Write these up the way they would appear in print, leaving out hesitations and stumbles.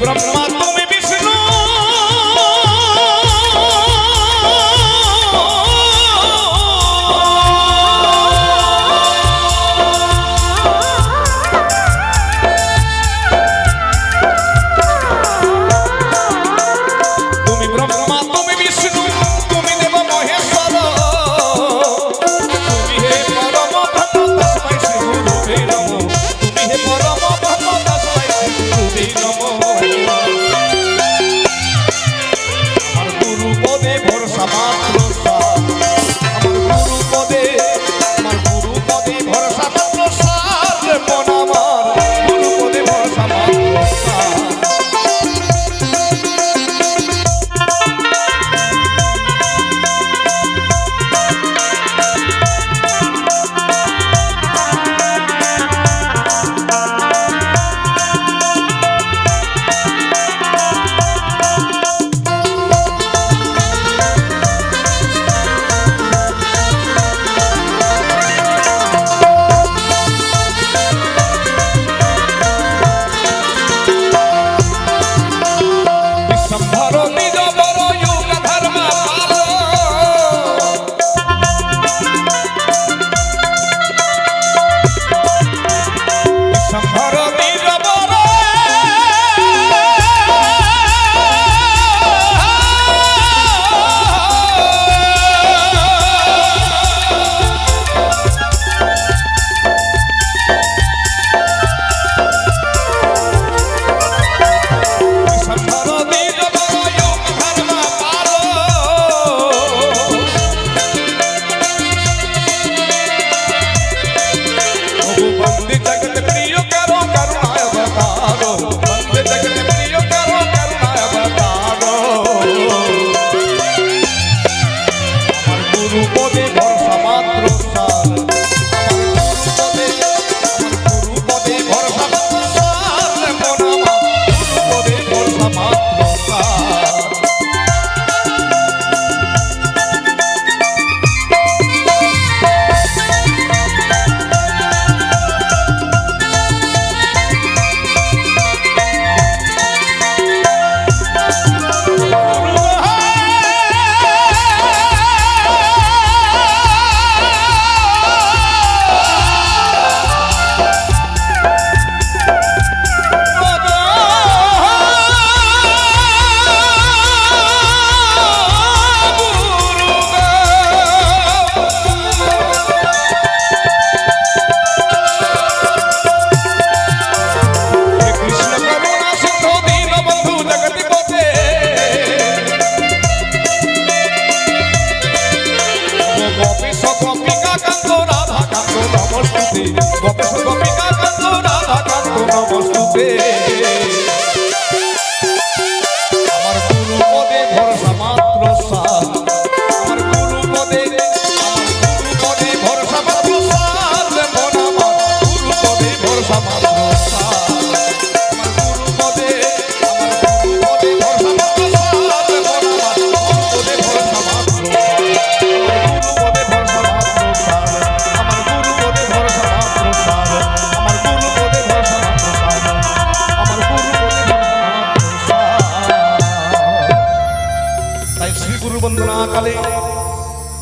ব্রহ্মা তুমি বিষ্ণু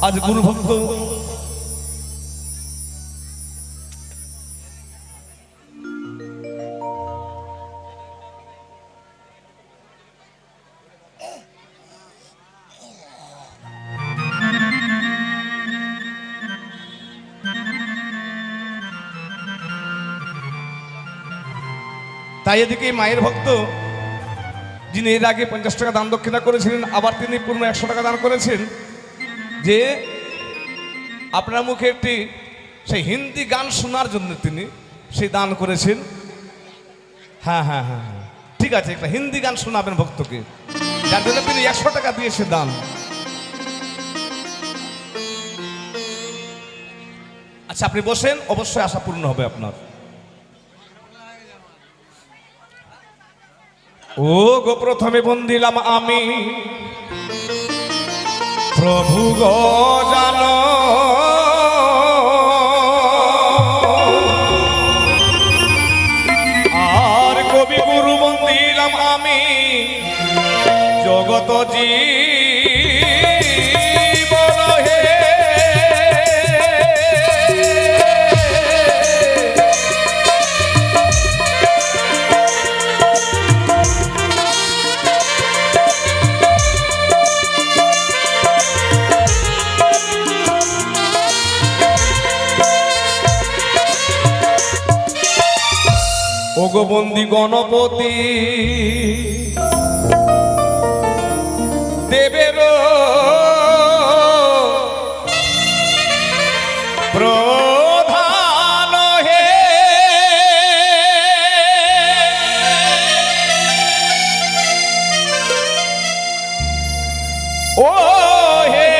आज गुरु भक्त তাই এদিকে মায়ের ভক্ত যিনি এর আগে 50 টাকা দান দক্ষিণা করেছিলেন আবার তিনি পূর্ণ 100 টাকা দান করেছেন যে আপনার মুখে একটি সেই হিন্দি গান শোনার জন্য তিনি সেই দান করেছেন। হ্যাঁ হ্যাঁ হ্যাঁ হ্যাঁ ঠিক আছে, একটা হিন্দি গান শোনাবেন ভক্তকে, যার জন্য তিনি 100 টাকা দিয়েছে দান। আচ্ছা আপনি বসেন, অবশ্যই আশা পূর্ণ হবে আপনার। ও গো প্রথমে বন্দিলাম আমি প্রভু গো জানো, আর কবি গুরু বন্দিলাম রইলাম আমি জগত জীবন হে ওগবন্দি গণপতি দেবের প্রধান হে ও হে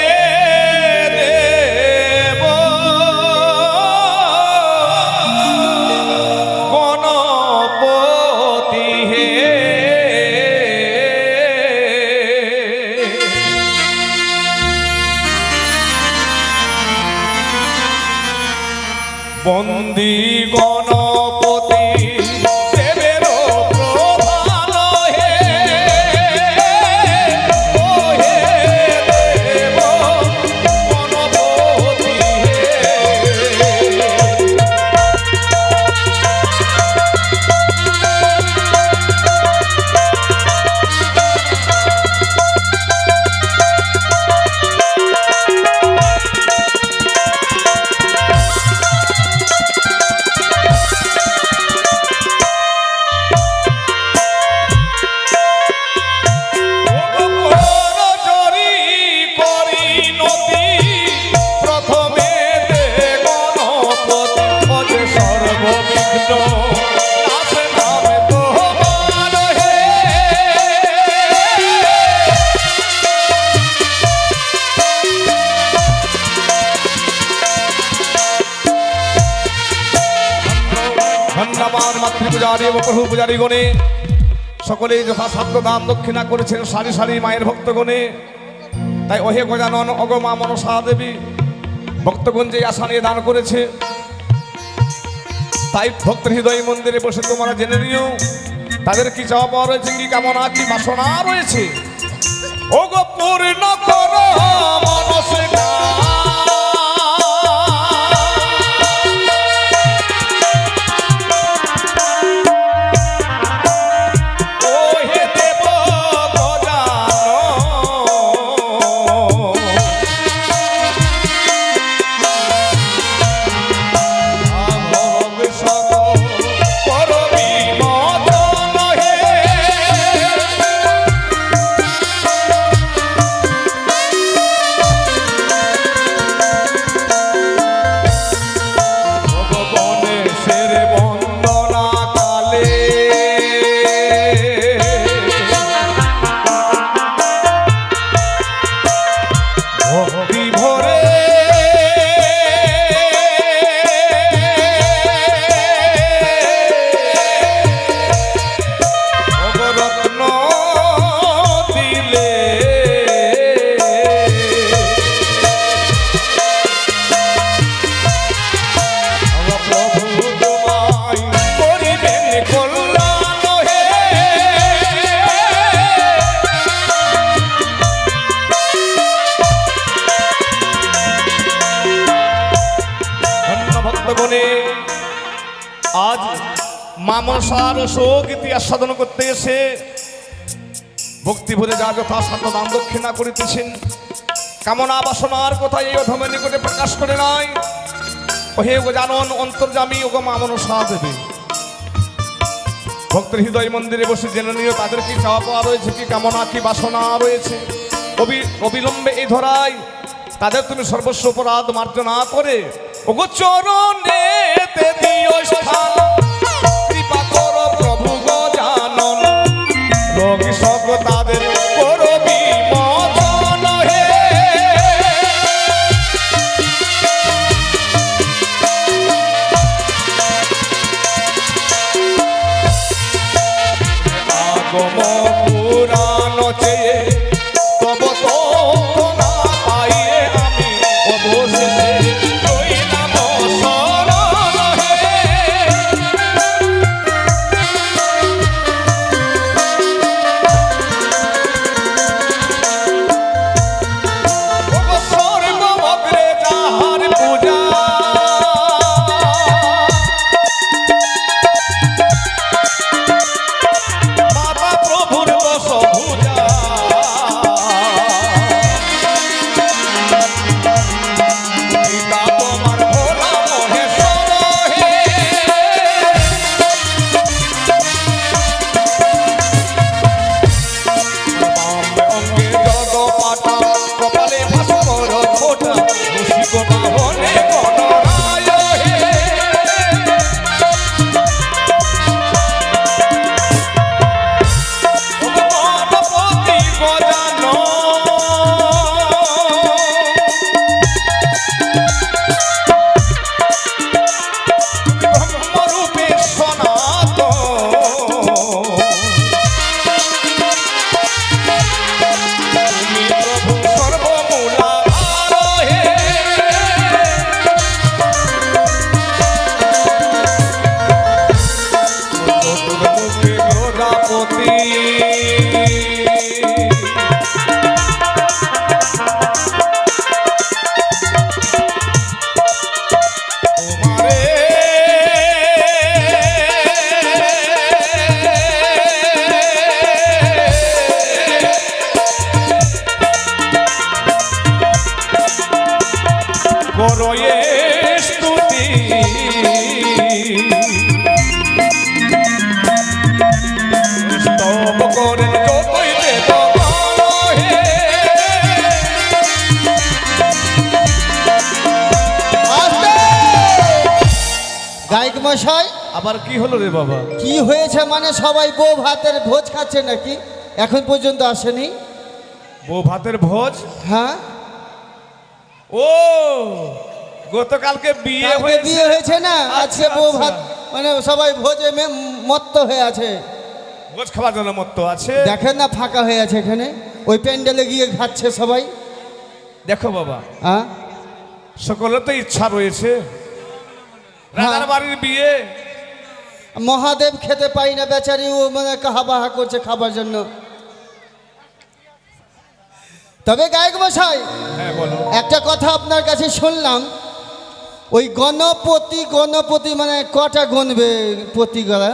দেব গণপতি হে বন্দি গণপতি দেবের প্রধান হে ও হে দেব গণপতি হে ধন্যবাদ মাতৃপূজারী এবং প্রভু পূজারী গণে সকলেই যথাসাধ্য দান দক্ষিণা করেছেন সারি সারি মায়ের ভক্তগণে। তাই ওহে গজানন অগমা মনসা দেবী ভক্তগণ যে আশা নিয়ে দান করেছে, তাই ভক্ত হৃদয় মন্দিরে বসে তোমরা জেনে নিও তাদের কি চাওয়া পাওয়া রয়েছে, কি কামনা কি বাসনা রয়েছে। ওগো পূর্ণ করো মনসা আজ মা মনসার শোক ইতিহাস সাধন করতে এসে ভক্তি ভরে যা যথাসাধ্য দান দক্ষিণা করিতেছেন, কামনা বাসনার কথা এই অধমের নিকটে প্রকাশ করে নাই। ওহে গজানন অন্তর্যামী ওগো মা মনসা দেবী ভক্তের হৃদয় মন্দিরে বসে জেনে নিও তাদের কি চাওয়া পাওয়া রয়েছে, কি কামনা কি বাসনা রয়েছে। অবিলম্বে এই ধরায় তাদের তুমি সর্বস্ব অপরাধ মার্জনা করে ওগো চরণেতে দিও স্থান, কৃপা করো প্রভু গজানন রোগী সকল তাদের করো বিমোচন হে। আগম পুরাণ চেয়ে তব তো না পাইয়ে আমি অবশেষে রইলাম শরণ হে। গায়ক মশাই আবার কি হলো রে বাবা? কি হয়েছে মানে সবাই বউ ভাতের ভোজ খাচ্ছে নাকি? এখন পর্যন্ত আসেনি। বউ ভাতের ভোজ? হ্যাঁ, ও গতকালকে বিয়ে কালকে হয়েছে। বিয়ে হয়েছে না, আজকে বউ আচ্ছা। ভাত মানে সবাই ভোজে মত্ত হয়ে আছে। ভোজ খাওয়ার জন্য মত আছে। দেখেন না ফাঁকা হয়ে আছে এখানে, ওই প্যান্ডেলে গিয়ে খাচ্ছে সবাই। দেখো বাবা, হ্যাঁ সকলের তো ইচ্ছা রয়েছে, হ্যাঁ। রাজার বাড়ির বিয়ে। মহাদেব খেতে পাই না বেচারি, ও মানে কাহাবাহা করছে খাবার জন্য। তবে গায়ক মশাই হ্যাঁ বলো। একটা কথা আপনার কাছে শুনলাম, ওই গণপতি গণপতি মানে কটা গুনবে প্রতি গলা?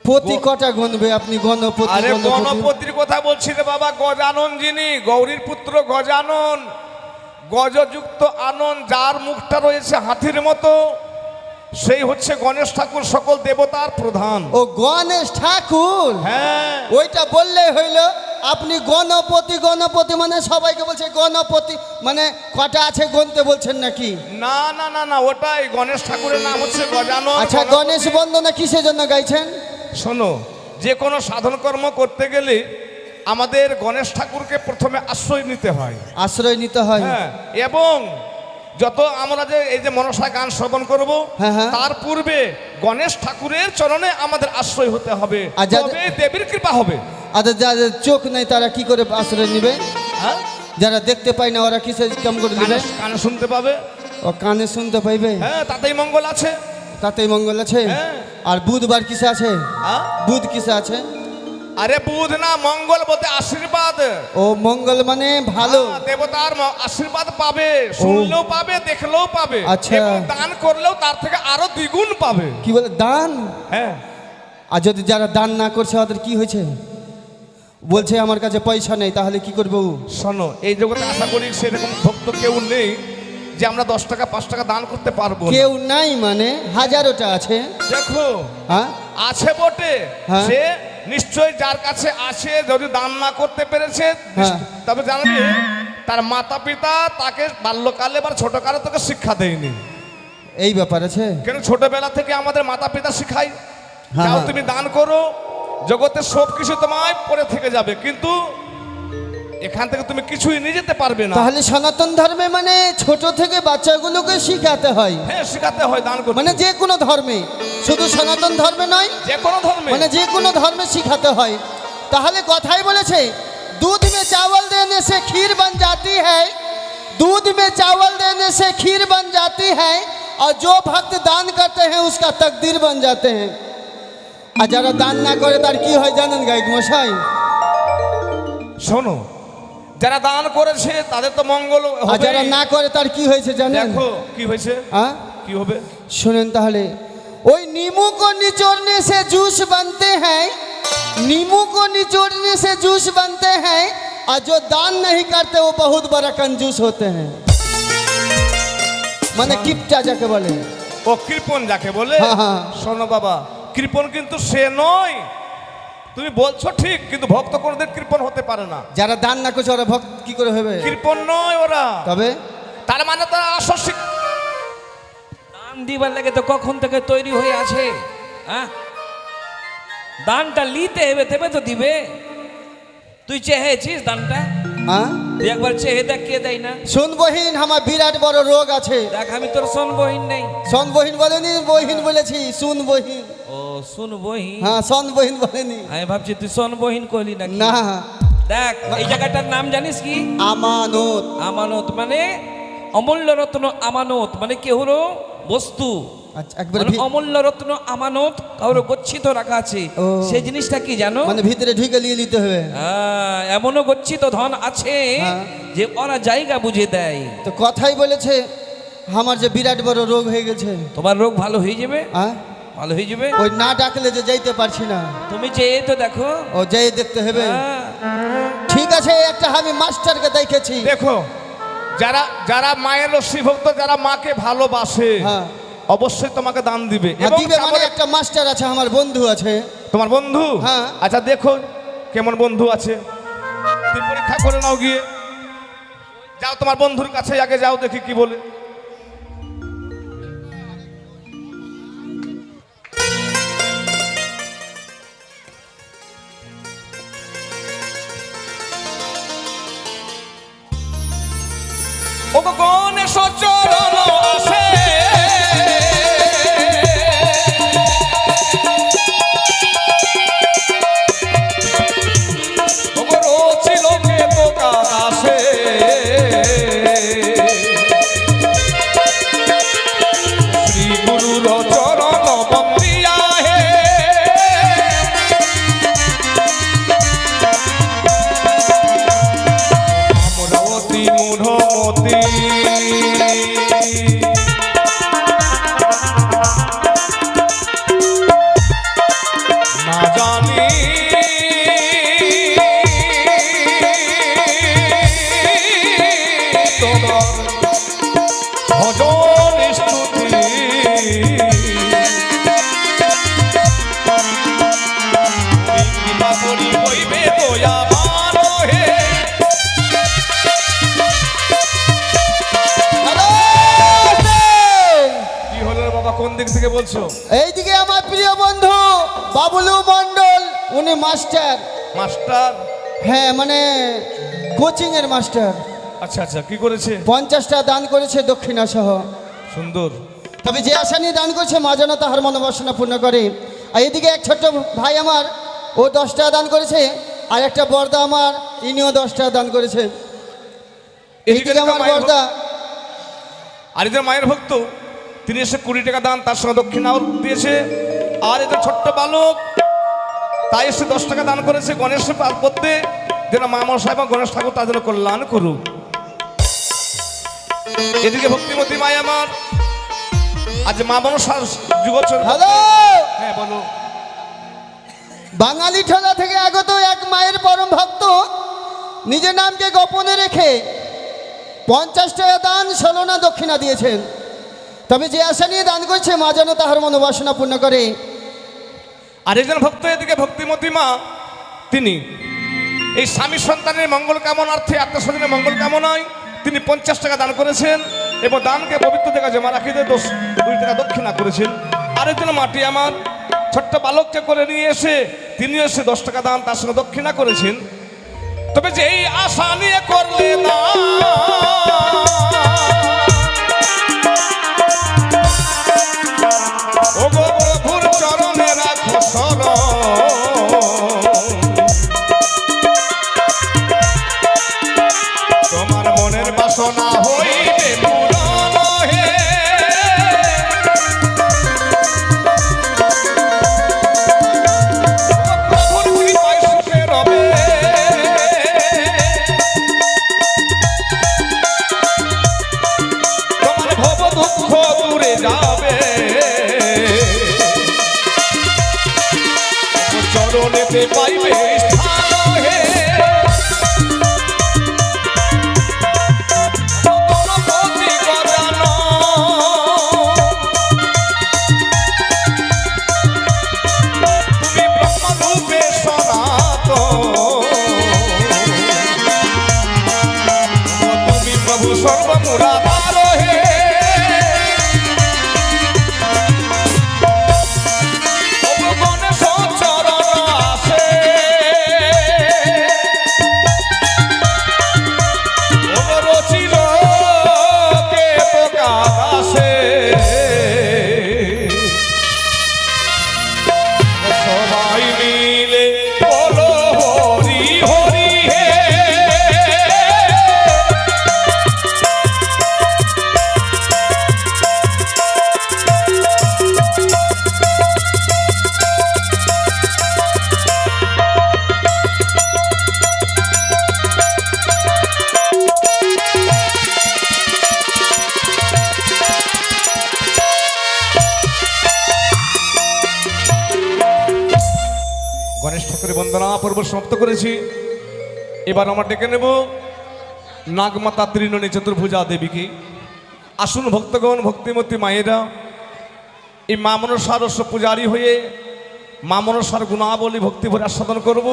প্রতি কটা গুনবে আপনি গণপতি? আরে গণপতির কথা বলছি রে বাবা, গজানন যিনি, গৌরীর পুত্র গজানন, গজযুক্ত আনন, যার মুখটা রয়েছে হাতির মতো, সেই হচ্ছে গণেশ ঠাকুর, সকল দেবতার প্রধান। ও গণেশ ঠাকুর? হ্যাঁ ওইটা বললে হইল। আপনি গণপতি গণপতি মানে সবাইকে বলছে গণপতি, মানে কটা আছে গুনতে বলছেন নাকি? না না না না, ওটাই গণেশ ঠাকুরের নাম হচ্ছে গজানন। আচ্ছা, গণেশ বন্দনা কিসের জন্য গাইছেন? শোনো, যে কোনো সাধন কর্ম করতে গেলে আমাদের গণেশ ঠাকুরকে প্রথমে আশ্রয় নিতে হয়। আশ্রয় নিতে হয়। হ্যাঁ, এবং যত আমরা যে এই যে মনসা গান শ্রবণ করব, হ্যাঁ, হ্যাঁ। তার পূর্বে গণেশ ঠাকুরের চরণে আমাদের আশ্রয় হতে হবে, আর যাদের- তবে দেবীর কৃপা হবে। আচ্ছা, যাদের চোখ নেই তারা কি করে আশ্রয় নিবে? হ্যাঁ, যারা দেখতে পায় না ওরা কিসে কেমন করে নিবে? কানে শুনতে পাবে। ও কানে শুনতে পাইবে, হ্যাঁ, তাতেই মঙ্গল আছে। তাতেই মঙ্গল আছে। হ্যাঁ। আর বুধবার কিসে আছে? হ্যাঁ? বুধ কিসে আছে? আরে বুধ না, মঙ্গল বলতে আশীর্বাদ। ও মঙ্গল মানে ভালো। হ্যাঁ, দেবতার আশীর্বাদ পাবে, শুনলেও পাবে, দেখলেও পাবে, আচ্ছা। এবং দান করলেও তার থেকে আরো দ্বিগুণ পাবে। কি বলে দান? হ্যাঁ, আর যদি যারা দান না করছে ওদের কি হয়েছে? বলছে আমার কাছে পয়সা নেই, তাহলে কি করবো? শোনো, এই জগতে আশা করি সেরকম ভক্ত কেউ নেই যে আমরা 10 টাকা 5 টাকা দান করতে পারবো না। কেউ নাই মানে হাজারোটা আছে। দেখো, হ্যাঁ, আছে বটে, হ্যাঁ। সে নিশ্চয় যার কাছে আছে, যদি দান না করতে পেরেছে, হ্যাঁ। তবে জানবি তার মাতা পিতা তাকে বাল্যকালে বা ছোটকালে তোকে শিক্ষা দেয়নি। এই ব্যাপার আছে। কেন ছোটবেলা থেকে আমাদের মাতা পিতা শিখায়, হ্যাঁ। যাও তুমি দান করো, জগতে সব কিছু তোমায় পরে থেকে যাবে, কিন্তু এখান থেকে তুমি কিছুই নিয়ে যেতে পারবে না। তাহলে সনাতন ধর্মে মানে ছোট থেকে বাচ্চাগুলোকে শিখাতে হয়। হ্যাঁ, শিখাতে হয় দান করতে, মানে যে কোনো ধর্মে, শুধু সনাতন ধর্মে নয়, যে কোনো ধর্মে। মানে যে কোনো ধর্মে শিখাতে হয়। তাহলে কথাই বলেছে, दूध में चावल देने से खीर बन जाती है, दूध में चावल देने से खीर बन जाती है, और जो भक्त दान करते हैं उसका तकदीर बन जाते हैं। আর যারা দান না করে তার কি হয় জানেন গায়ক মশাই? শোনো, যারা দান করেছে তাদের তো মঙ্গল আর হবে, যারা না করে তার কি হয়েছে জানেন? দেখো কি হয়েছে। হ্যাঁ, কি হবে सुनें ताहले, ओई नींबू को निचोड़ने से जूस बनते हैं, नींबू को निचोड़ने से जूस बनते हैं, और जो दान नहीं करते वो बहुत बड़ा कंजूस होते हैं। माने किप्टा जाके बोले। ও কৃপণ যাকে বলে। হ্যাঁ, হ্যাঁ। শোনো বাবা, কৃপণ কিন্তু সে নয়, তুমি বলছো ঠিক, কিন্তু ভক্ত কোনদিন কৃপণ হতে পারে না। যারা দান না করছে ওরা ভক্ত কি করে হবে? কৃপণ নয় ওরা, তবে তার মানে তারা আসস্বিক। দান দিবার লাগে তো কখন থেকে তৈরি হয়ে আছে। হ্যাঁ, দানটা নিতে হবে তবে তো দিবে। তুই চেয়েছিস দানটা? হ্যাঁ, তুই একবার চেয়ে দেখ, কে দেয় না। सुन बहिन আমার বিরাট বড় রোগ আছে। দেখ, আমি তোর শোন বহিন নেই। সন বহিন বলেনি, বহিন বলেছি, শুন বহিন। ও শুন বহিন, হ্যাঁ, সন বহিন বলেনি। আমি ভাবছি তুই শোন বহিন কইলি না। না, দেখ, এই জায়গাটার নাম জানিস কি? আমানত। আমানত মানে অমূল্য রত্ন, আমানত মানে কেহর বস্তু, আচ্ছা, একবারে মানে অমূল্য রত্ন আমানত কারো গচ্ছিত রাখা আছে। ও। সেই জিনিসটা কি জানো? মানে ভিতরে ঢুকে নিয়ে নিতে হবে। এমনও গচ্ছিত ধন আছে হ্যাঁ। যে ওরা জায়গা বুঝে দেয়। তো কথাই বলেছে আমার যে বিরাট বড় রোগ হয়ে গেছে। তোমার রোগ ভালো হয়ে যাবে, হ্যাঁ, ভালো হয়ে যাবে। ওই না ডাকলে যে যাইতে পারছি না। তুমি যে তো দেখো। ও যাই দেখতে হবে। হ্যাঁ। ঠিক আছে, একটা আমি মাস্টারকে দেখেছি। দেখো, যারা যারা মায়ের লস্যি ভক্ত, যারা মাকে ভালোবাসে, হ্যাঁ। অবশ্যই তোমাকে দান দিবে। হ্যাঁ, এবং দিবে মানে চাবলের- একটা মাস্টার আছে, আমার বন্ধু আছে। তোমার বন্ধু? হ্যাঁ। আচ্ছা, দেখো কেমন বন্ধু আছে, তুমি পরীক্ষা করে নাও গিয়ে। যাও তোমার বন্ধুর কাছে আগে যাও, দেখি কি বলে। ও গণেশ চরণ আসে, ও গো রোচি লোকে দোকান আসে, শ্রী গুরুর চরণ বন্দিয়া হে, আমরা অতি মূঢ়মতি, না জানি তোমার ভজন স্তুতি, কৃপা করি হইবে দয়াবান হে। হ্যালো, কি হলো রে বাবা, কোন দিক থেকে বলছো? এইদিকে আমার প্রিয় বন্ধু বাবুলু মন্ডল, উনি মাস্টার। মাস্টার? হ্যাঁ, মানে কোচিং এর মাস্টার। আচ্ছা আচ্ছা, কি করেছে? 50টা দান করেছে দক্ষিণা সহ। সুন্দর। তবে যে আশা নিয়ে দান করছে মা যেন তাহার মনোবাসনা পূর্ণ করে। আর এদিকে এক ছোট্ট ভাই আমার, ও 10টা দান করেছে। আর একটা বর্দা আমার, ইনিও 10টা দান করেছে। এইদিকে আমার বর্দা, আর এদের মায়ের ভক্ত, তিনি এসে 20 টাকা দান, তার সঙ্গে দক্ষিণাও দিয়েছে। আর এদের ছোট্ট বালক, তাই এসে 10 টাকা দান করেছে গণেশের করতে, যেন মা মশাই এবং গণেশ ঠাকুর তাদের কল্যাণ করুক। এদিকে ভক্তিমতী মাই আমার, আজ মা মনসার যুগোচর। হ্যালো, হ্যাঁ বলো। বাঙালি ঠোলা থেকে আগত এক মায়ের পরম ভক্ত নিজের নামকে গোপনে রেখে 50 টাকা দান, 16 না দক্ষিণা দিয়েছেন। তবে যে আশা নিয়ে দান করছে মা যেন তাহার মনোবাসনা পূর্ণ করে। আর একজন ভক্ত এদিকে ভক্তিমতী মা, তিনি এই স্বামী সন্তানের মঙ্গল কামনার্থে, আত্মস্বজনের মঙ্গল কামনায় তিনি 50 টাকা দান করেছেন এবং দানকে পবিত্র থেকে জমা রাখিতে 2 টাকা দক্ষিণা করেছেন। আরেকজন মাটি আমার ছোট্ট বালককে করে নিয়ে এসে তিনিও এসে 10 টাকা দান, তার সঙ্গে দক্ষিণা করেছেন। তবে যে এই আশা নিয়ে করলে না, ও গো প্রভুর চরণে রাখো শরণ, তোমার মনের বাসনা হইবে পূরণ হে। প্রভুর কৃপায় সুখে রবে, তোমার ভব দুঃখ দূরে যাবে, চরণেতে পাইবে স্থান হে। গণপতি গজানন, তুমি ব্রহ্মরূপে সনাতন, তুমি প্রভু সর্বমূলাধার হে। গণেশ চরণ আসে, ঠাকুরের বন্দনা পর্ব সমাপ্ত করেছি। এবার আমরা ডেকে নেব নাগমাতা ত্রিনয়নী চতুর্ভুজা দেবীকে। আসুন ভক্তগণ, ভক্তিমতী মায়েরা, এই মা মনসার পূজারী হয়ে মা মনসার গুণাবলী ভক্তি ভরে আস্বাদন করব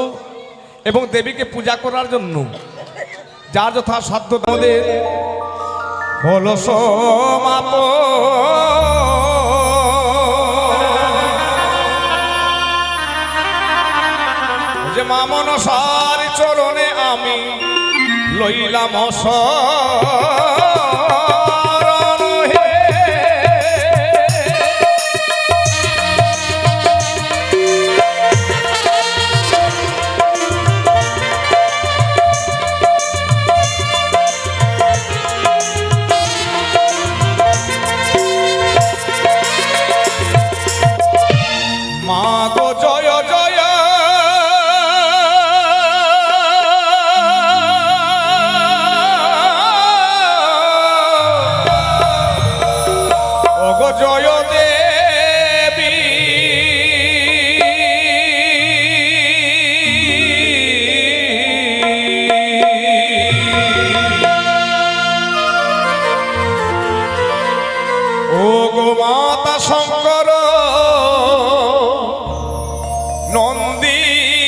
এবং দেবীকে পূজা করার জন্য যার যথা সাধ্য তাদের হল সমাপ। যে মা মনসার চরণে আমি লইলাম শরণ হে। মা গো জয় জয়, ওগো জয় দেবী, ওগো মাতা শঙ্কর নন্দিনী,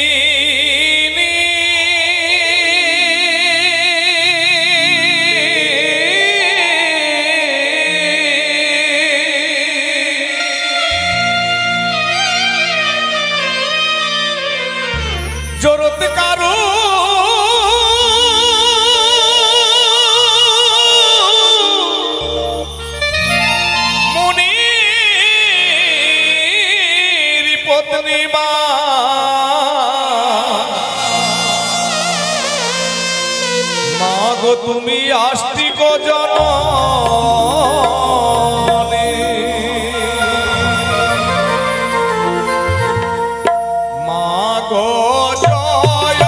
জরত কারু মুনির পত্নী মা, মা গো তুমি আস্তিক জননী, মা গো জয়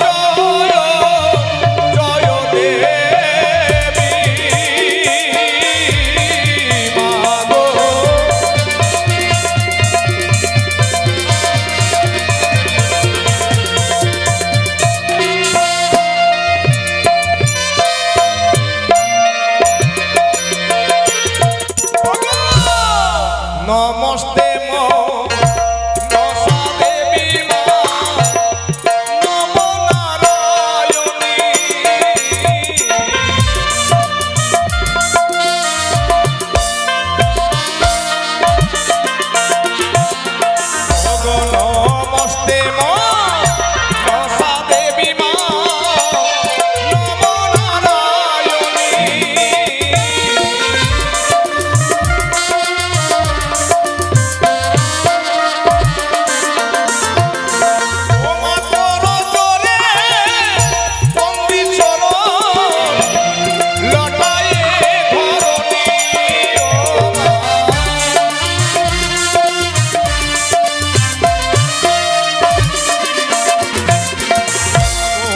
জয় জয় দেবী, মা গো নমস্তে মনসা দেবী মা, নমো নারায়ণী, ওগো নমস্তে মনসা দেবী মা, নমো নারায়ণী, ও মা তোর জোরে বন্দি চরণ লটায়ে ধরণী, ও মা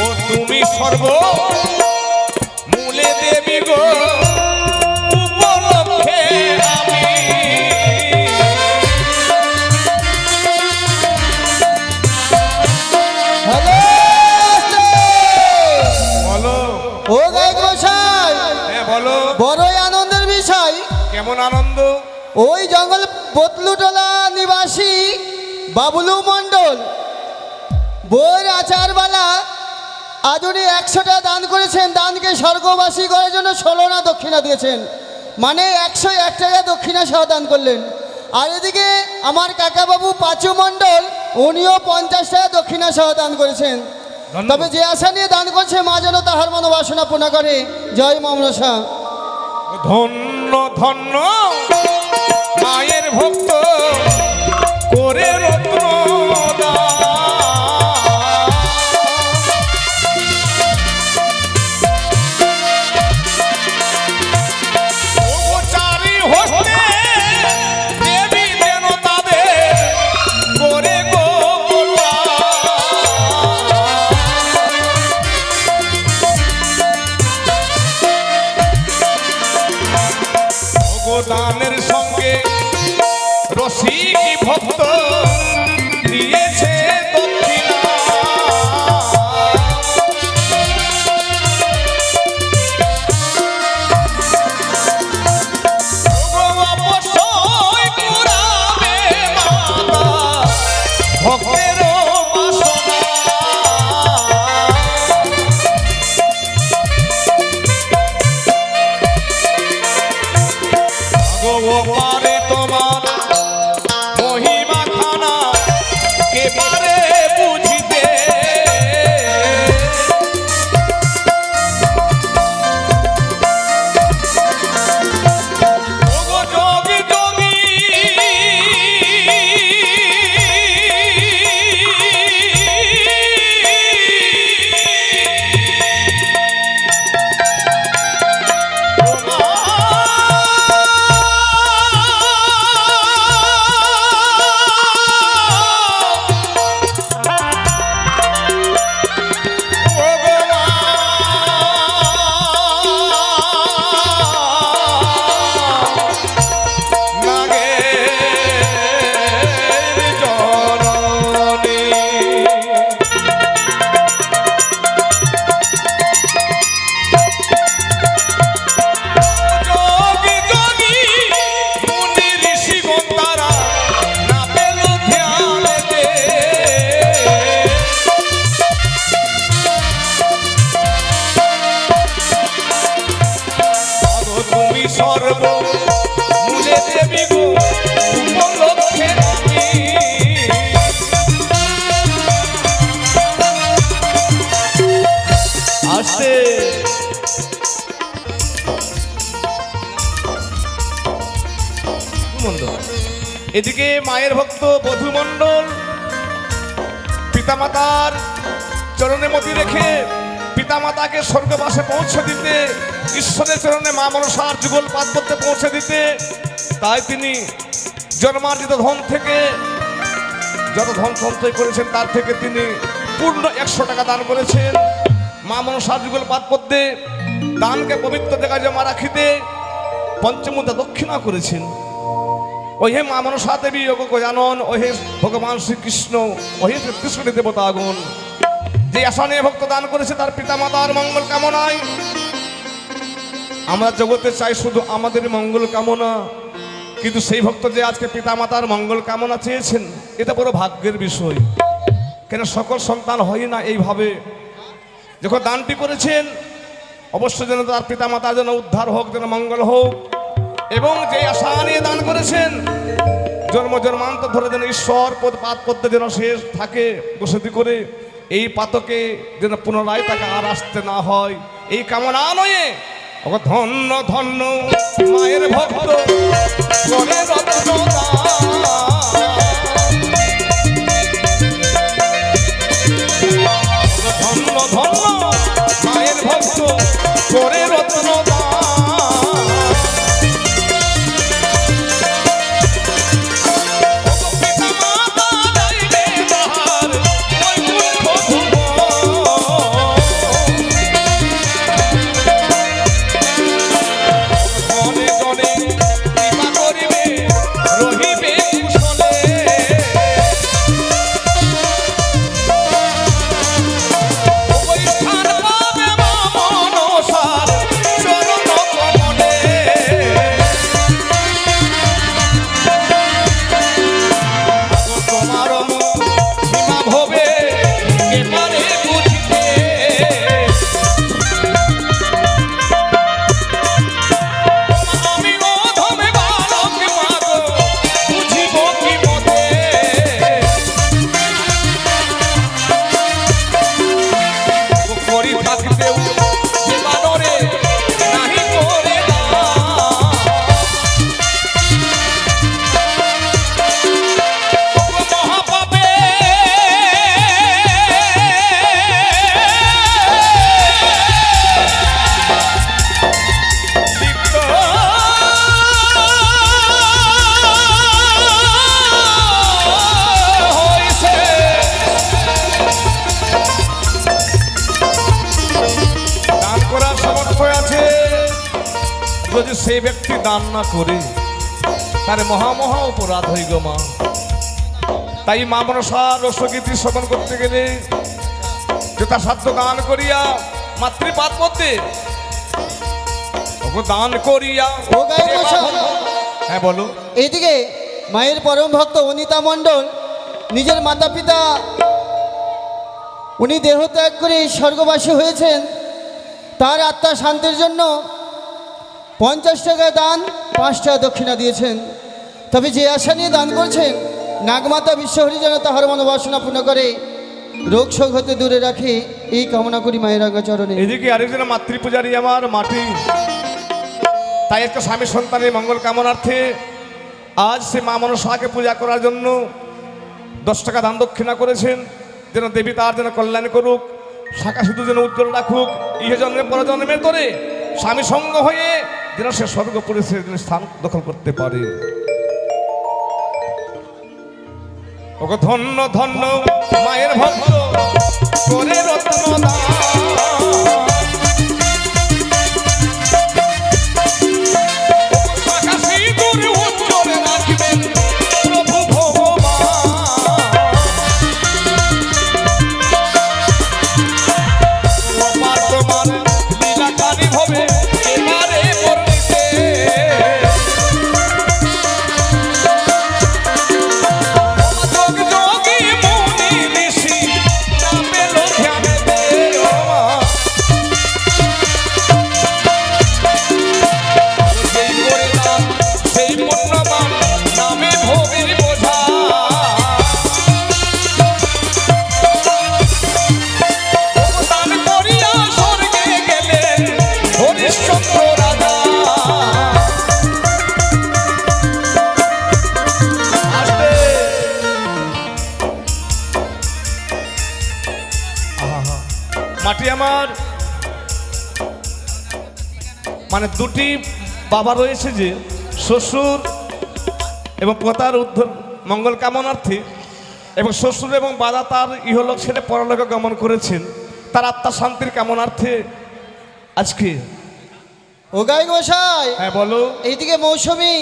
ও তুমি সর্ব মূলে দেবী গো, উপলক্ষে আমি হ্যালো বলো। ও গায়ক মশাই, হ্যাঁ বলো, বড়ই আনন্দের বিষয়। কেমন আনন্দ? ওই জঙ্গল বতলুটোলা নিবাসী বাবলু মণ্ডল বইয়ের আচারবালা আজ উনি 100 টাকা দান করেছেন। দানকে স্বর্গবাসী করার জন্য 16 না দক্ষিণা দিয়েছেন, মানে 101 টাকা দক্ষিণা সহ দান করলেন। আর এদিকে আমার কাকাবাবু পাঁচু মণ্ডল, উনিও 50 টাকা দক্ষিণা সহ দান করেছেন। ধন্যবাদ। তবে যে আশা নিয়ে দান করছে মা যেন তাহার মনোবাসনা পূর্ণ করে। জয় মা মনসা। ধন্য ধন্য মায়ের ভক্ত করে রত্ন দান। ওগো চারি হস্তে দেবী যেন তাদের করে গো দানের সঙ্গে রসিক ভক্ত আসে। এদিকে মায়ের ভক্ত বধূমণ্ডল পিতামাতার চরণে মতি রেখে পিতামাতাকে স্বর্গবাসে পৌঁছে দিতে, ঈশ্বরের চরণে মা মনসার যুগল পাত করতে পৌঁছে দিতে, তাই তিনি জন্মার্জিত ধন থেকে যত ধন সঞ্চয় করেছেন তার থেকে তিনি পূর্ণ 100 টাকা দান করেছেন। মা মনসার যুগল পাত করতে দানকে পবিত্র জায়গায় জমা রাখিতে পঞ্চমুদ্রা দক্ষিণা করেছেন। ওহে মা মনসা দেবী যোগ গজানন, ওহে ভগবান শ্রীকৃষ্ণ, ওহে কৃষ্ণ দেবতাগণ, যে আশা নিয়ে ভক্ত দান করেছে তার পিতা মাতার মঙ্গল কামনায়। আমরা জগতে চাই শুধু আমাদের মঙ্গল কামনা, কিন্তু সেই ভক্ত যে আজকে পিতা মাতার মঙ্গল কামনা চেয়েছেন, এটা বড় ভাগ্যের বিষয়। কেন সকল সন্তান হয় না এইভাবে। যখন দানটি করেছেন অবশ্যই যেন তার পিতা মাতার যেন উদ্ধার হোক, যেন মঙ্গল হোক, এবং যে আশা নিয়ে দান করেছেন জন্ম জন্মান্তর ধরে যেন ঈশ্বর পদ পাত করতে যেন শেষ থাকে বসতি করে, এই পাতকে যেন পুনরায় তাকে আর আসতে না হয়, এই কামনা নয়ে ধন্য ধন্য মায়ের ভক্ত করে রত্ন ধন্য ধন্য মায়ের ভক্ত করে রত্ন যদি সেই ব্যক্তি দান না করে তার মহা অপরাধ হয়ে গো মা। তাই মা মনসার রসগীতি শ্রবণ করতে গেলে যথাসাধ্য দান করিয়া মাতৃপাত করতে দান করিয়া। ও গায়ক মশাই, হ্যাঁ বলো। এইদিকে মায়ের পরম ভক্ত অনিতা মণ্ডল নিজের মাতা পিতা উনি দেহত্যাগ করে স্বর্গবাসী হয়েছেন, তার আত্মার শান্তির জন্য 50 টাকা দান, 5 টাকা দক্ষিণা দিয়েছেন। তবে যে আশা নিয়ে দান করছেন নাগমাতা বিশ্বহরি যেন তাহার মনোবাসনা পূর্ণ করে, রোগ শোক হতে দূরে রাখে, এই কামনা করি মায়ের চরণে। এদিকে আরেকজন মাতৃপূজারী আমার মাটি, তাই একটা স্বামী সন্তানের মঙ্গল কামনার্থে আজ সে মা মনসাকে পূজা করার জন্য 10 টাকা দান দক্ষিণা করেছেন, যেন দেবী তার যেন কল্যাণ করুক, শাখা সিধু যেন উজ্জ্বল রাখুক, ইহে জন্মে পরজন্মের ধরে স্বামী সঙ্গ হয়ে যেন সে স্বর্গপুরে সে স্থান দখল করতে পারে। ওগো ধন্য ধন্য মায়ের ভক্ত করে রত্ন দান। মাটি আমার মানে দুটি বাবা রয়েছে, যে শ্বশুর এবং পোতার উদ্ধর মঙ্গল কামনার্থে, এবং শ্বশুর এবং বাবা তার ইহলোক ছেড়ে পরলোকে গমন করেছেন, তার আত্মা শান্তির কামনার্থে আজকে। ও গায়ক মশাই, হ্যাঁ বলো। এইদিকে মৌসুমী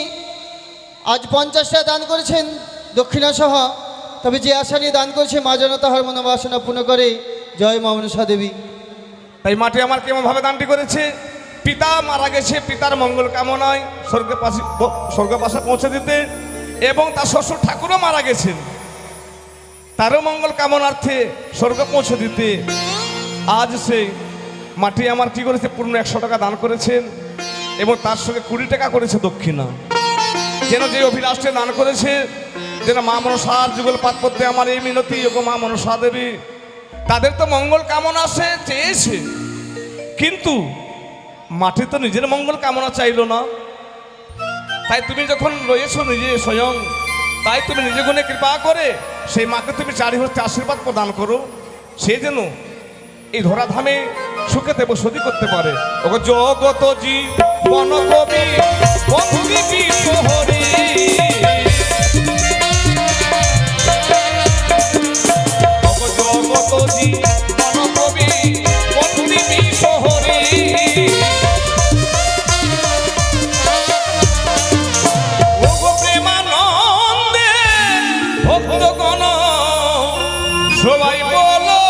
আজ 50টা দান করেছেন দক্ষিণা সহ, তবে যে আশা নিয়ে দান করেছে মা যেন তাহার মনোবাসনা পূর্ণ করে। জয় মা মনসা দেবী। তাই মাটি আমার কেমনভাবে দানটি করেছে, পিতা মারা গেছে, পিতার মঙ্গল কামনায় স্বর্গবাসে পৌঁছে দিতে, এবং তার শ্বশুর ঠাকুরও মারা গেছেন, তারও মঙ্গল কামনার্থে স্বর্গ পৌঁছে দিতে আজ সেই মাটি আমার কি করেছে, পূর্ণ 100 টাকা দান করেছেন, এবং তার সঙ্গে 20 টাকা করেছে দক্ষিণা। যেন যে অভিলাষে দান করেছে, যেন মা মনসার যুগল পাত করতে আমার এই মিনতি, ওগো মা মনসা দেবী। তাদের তো মঙ্গল কামনা সে চেয়েছে, কিন্তু মাটি তো নিজের মঙ্গল কামনা চাইলো না। তাই তুমি যখন রয়েছো নিজে স্বয়ং, তাই তুমি নিজে গুণে কৃপা করে সেই মাকে তুমি চারি হস্তে আশীর্বাদ প্রদান করো, সে যেন এই ধরাধামে সুখেতে বসতি করতে পারে। ওগো জগত জি মন কবি বন্ধু বিশ্বহরি, ওগো জগত জি মন কবি বন্ধু বিশ্বহরি, ওগো প্রেমানন্দে ভক্তগণ সবাই বলো